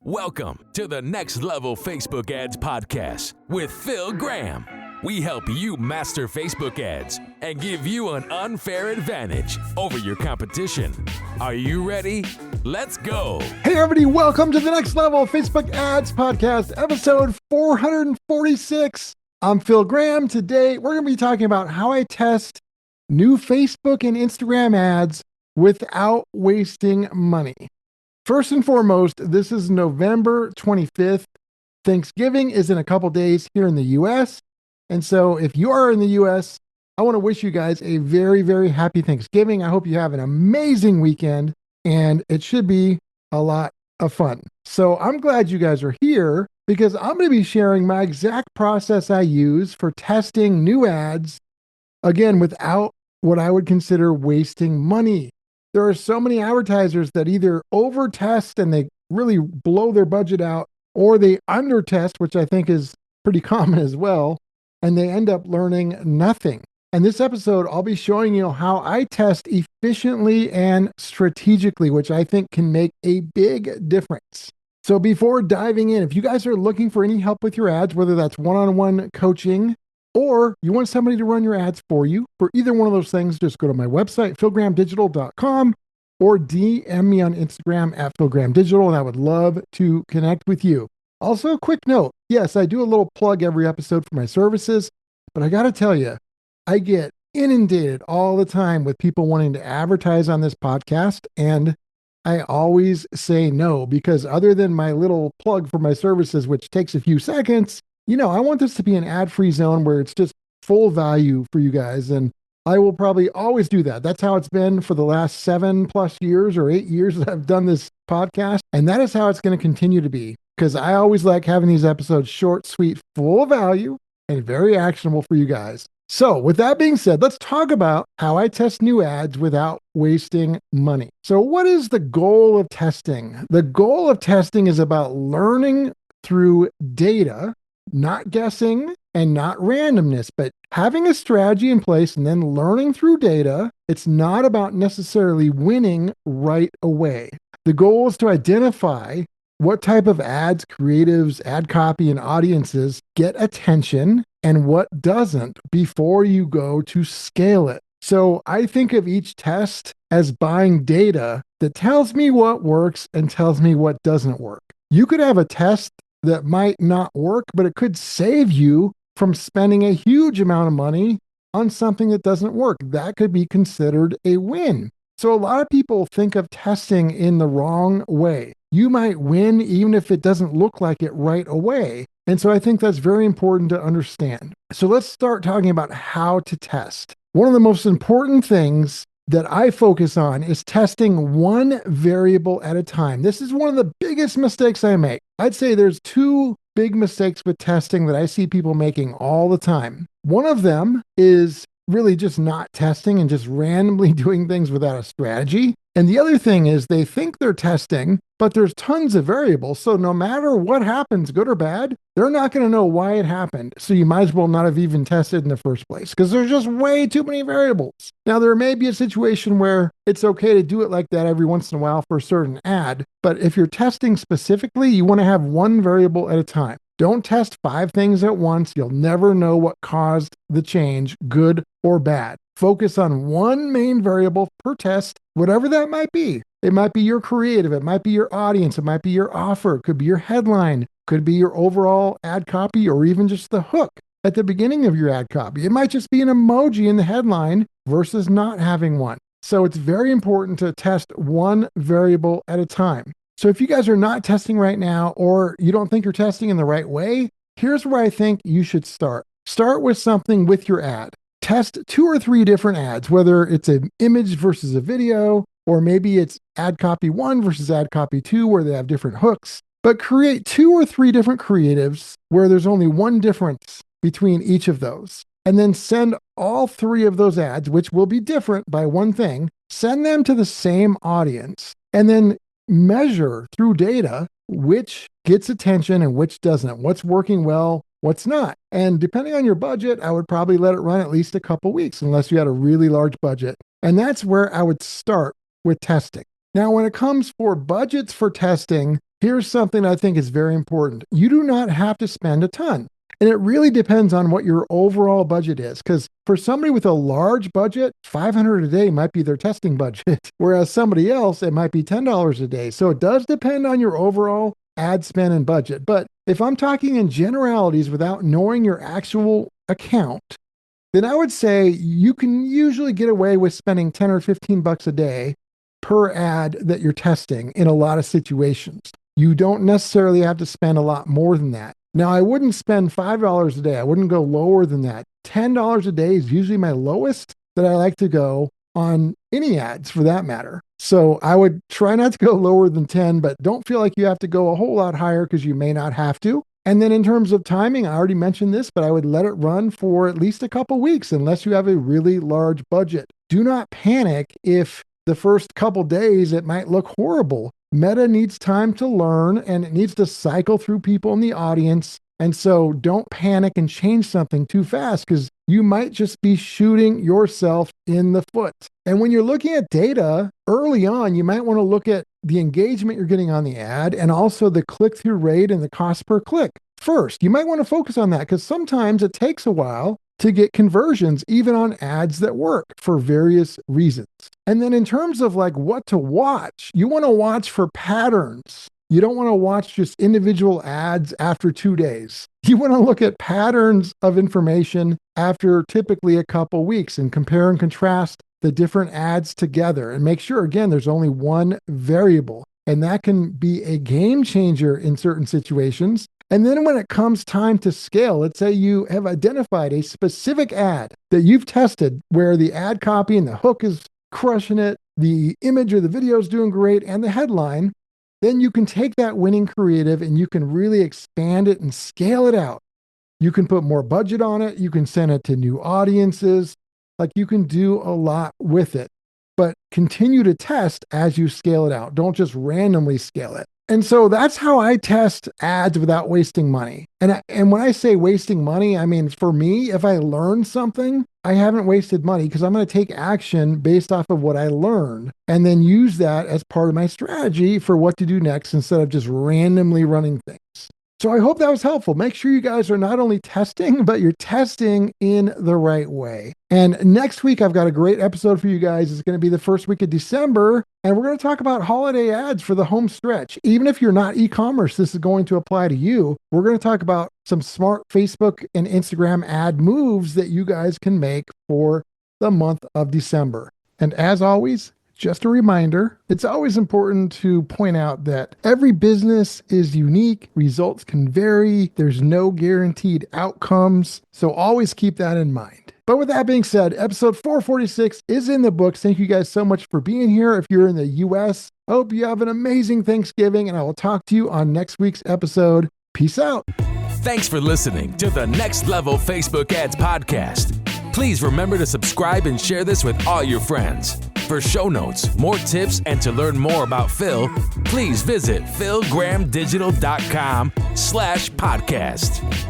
Welcome to the Next Level Facebook Ads Podcast with Phil Graham. We help you master Facebook ads and give you an unfair advantage over your competition. Are you ready? Let's go. Hey everybody, welcome to the Next Level Facebook Ads Podcast, episode 446. I'm Phil Graham. Today, we're going to be talking about how I test new Facebook and Instagram ads without wasting money. First and foremost, this is November 25th. Thanksgiving is in a couple days here in the U.S. And so if you are in the U.S., I want to wish you guys a very, very happy Thanksgiving. I hope you have an amazing weekend, and it should be a lot of fun. So I'm glad you guys are here because I'm going to be sharing my exact process I use for testing new ads, again, without what I would consider wasting money. There are so many advertisers that either over-test and they really blow their budget out, or they under-test, which I think is pretty common as well, and they end up learning nothing. In this episode, I'll be showing you how I test efficiently and strategically, which I think can make a big difference. So before diving in, if you guys are looking for any help with your ads, whether that's one-on-one coaching, or you want somebody to run your ads for you, for either one of those things, just go to my website, philgrahamdigital.com, or DM me on Instagram at philgrahamdigital, and I would love to connect with you. Also, a quick note. Yes, I do a little plug every episode for my services, but I got to tell you, I get inundated all the time with people wanting to advertise on this podcast, and I always say no, because other than my little plug for my services, which takes a few seconds, I want this to be an ad-free zone where it's just full value for you guys. And I will probably always do that. That's how it's been for the last 7+ years or 8 years that I've done this podcast. And that is how it's going to continue to be, because I always like having these episodes short, sweet, full of value, and very actionable for you guys. So with that being said, let's talk about how I test new ads without wasting money. So what is the goal of testing? The goal of testing is about learning through data, not guessing and not randomness, but having a strategy in place and then learning through data. It's not about necessarily winning right away. The goal is to identify what type of ads, creatives, ad copy, and audiences get attention and what doesn't before you go to scale it. So I think of each test as buying data that tells me what works and tells me what doesn't work. You could have a test that might not work, but it could save you from spending a huge amount of money on something that doesn't work. That could be considered a win. So a lot of people think of testing in the wrong way. You might win even if it doesn't look like it right away. And so I think that's very important to understand. So let's start talking about how to test. One of the most important things that I focus on is testing one variable at a time. This is one of the biggest mistakes I make. I'd say there's two big mistakes with testing that I see people making all the time. One of them is really just not testing and just randomly doing things without a strategy. And the other thing is they think they're testing, but there's tons of variables. So no matter what happens, good or bad, they're not going to know why it happened. So you might as well not have even tested in the first place because there's just way too many variables. Now, there may be a situation where it's okay to do it like that every once in a while for a certain ad. But if you're testing specifically, you want to have one variable at a time. Don't test 5 things at once. You'll never know what caused the change, good or bad. Focus on one main variable per test, whatever that might be. It might be your creative, it might be your audience, it might be your offer, it could be your headline, could be your overall ad copy, or even just the hook at the beginning of your ad copy. It might just be an emoji in the headline versus not having one. So it's very important to test one variable at a time. So if you guys are not testing right now, or you don't think you're testing in the right way, here's where I think you should start. Start with something with your ad. Test 2 or 3 different ads, whether it's an image versus a video, or maybe it's ad copy 1 versus ad copy 2, where they have different hooks. But create 2 or 3 different creatives where there's only one difference between each of those. And then send all 3 of those ads, which will be different by one thing, send them to the same audience, and then measure through data which gets attention and which doesn't, what's working well, what's not. And depending on your budget, I would probably let it run at least a couple weeks unless you had a really large budget. And that's where I would start with testing. Now, when it comes for budgets for testing, here's something I think is very important. You do not have to spend a ton. And it really depends on what your overall budget is. Because for somebody with a large budget, $500 a day might be their testing budget. Whereas somebody else, it might be $10 a day. So it does depend on your overall ad spend and budget. But if I'm talking in generalities without knowing your actual account, then I would say you can usually get away with spending 10 or 15 bucks a day per ad that you're testing in a lot of situations. You don't necessarily have to spend a lot more than that. Now, I wouldn't spend $5 a day. I wouldn't go lower than that. $10 a day is usually my lowest that I like to go on any ads for that matter. So I would try not to go lower than 10, but don't feel like you have to go a whole lot higher because you may not have to. And then in terms of timing, I already mentioned this, but I would let it run for at least a couple weeks unless you have a really large budget. Do not panic if the first couple days it might look horrible. Meta needs time to learn and it needs to cycle through people in the audience. And so don't panic and change something too fast because you might just be shooting yourself in the foot. And when you're looking at data early on, you might want to look at the engagement you're getting on the ad and also the click-through rate and the cost per click first. You might want to focus on that because sometimes it takes a while to get conversions, even on ads that work for various reasons. And then in terms of like what to watch, you want to watch for patterns. You don't want to watch just individual ads after 2 days. You want to look at patterns of information after typically a couple weeks and compare and contrast the different ads together and make sure, again, there's only one variable. And that can be a game changer in certain situations. And then when it comes time to scale, let's say you have identified a specific ad that you've tested where the ad copy and the hook is crushing it, the image or the video is doing great, and the headline, then you can take that winning creative and you can really expand it and scale it out. You can put more budget on it. You can send it to new audiences. Like you can do a lot with it, but continue to test as you scale it out. Don't just randomly scale it. And so that's how I test ads without wasting money. And when I say wasting money, I mean, for me, if I learn something, I haven't wasted money because I'm going to take action based off of what I learned and then use that as part of my strategy for what to do next instead of just randomly running things. So I hope that was helpful. Make sure you guys are not only testing, but you're testing in the right way. And next week, I've got a great episode for you guys. It's going to be the first week of December, and we're going to talk about holiday ads for the home stretch. Even if you're not e-commerce, this is going to apply to you. We're going to talk about some smart Facebook and Instagram ad moves that you guys can make for the month of December. And as always, just a reminder, it's always important to point out that every business is unique. Results can vary. There's no guaranteed outcomes. So always keep that in mind. But with that being said, episode 446 is in the books. Thank you guys so much for being here. If you're in the US, I hope you have an amazing Thanksgiving, and I will talk to you on next week's episode. Peace out. Thanks for listening to the Next Level Facebook Ads Podcast. Please remember to subscribe and share this with all your friends. For show notes, more tips, and to learn more about Phil, please visit philgrahamdigital.com/podcast.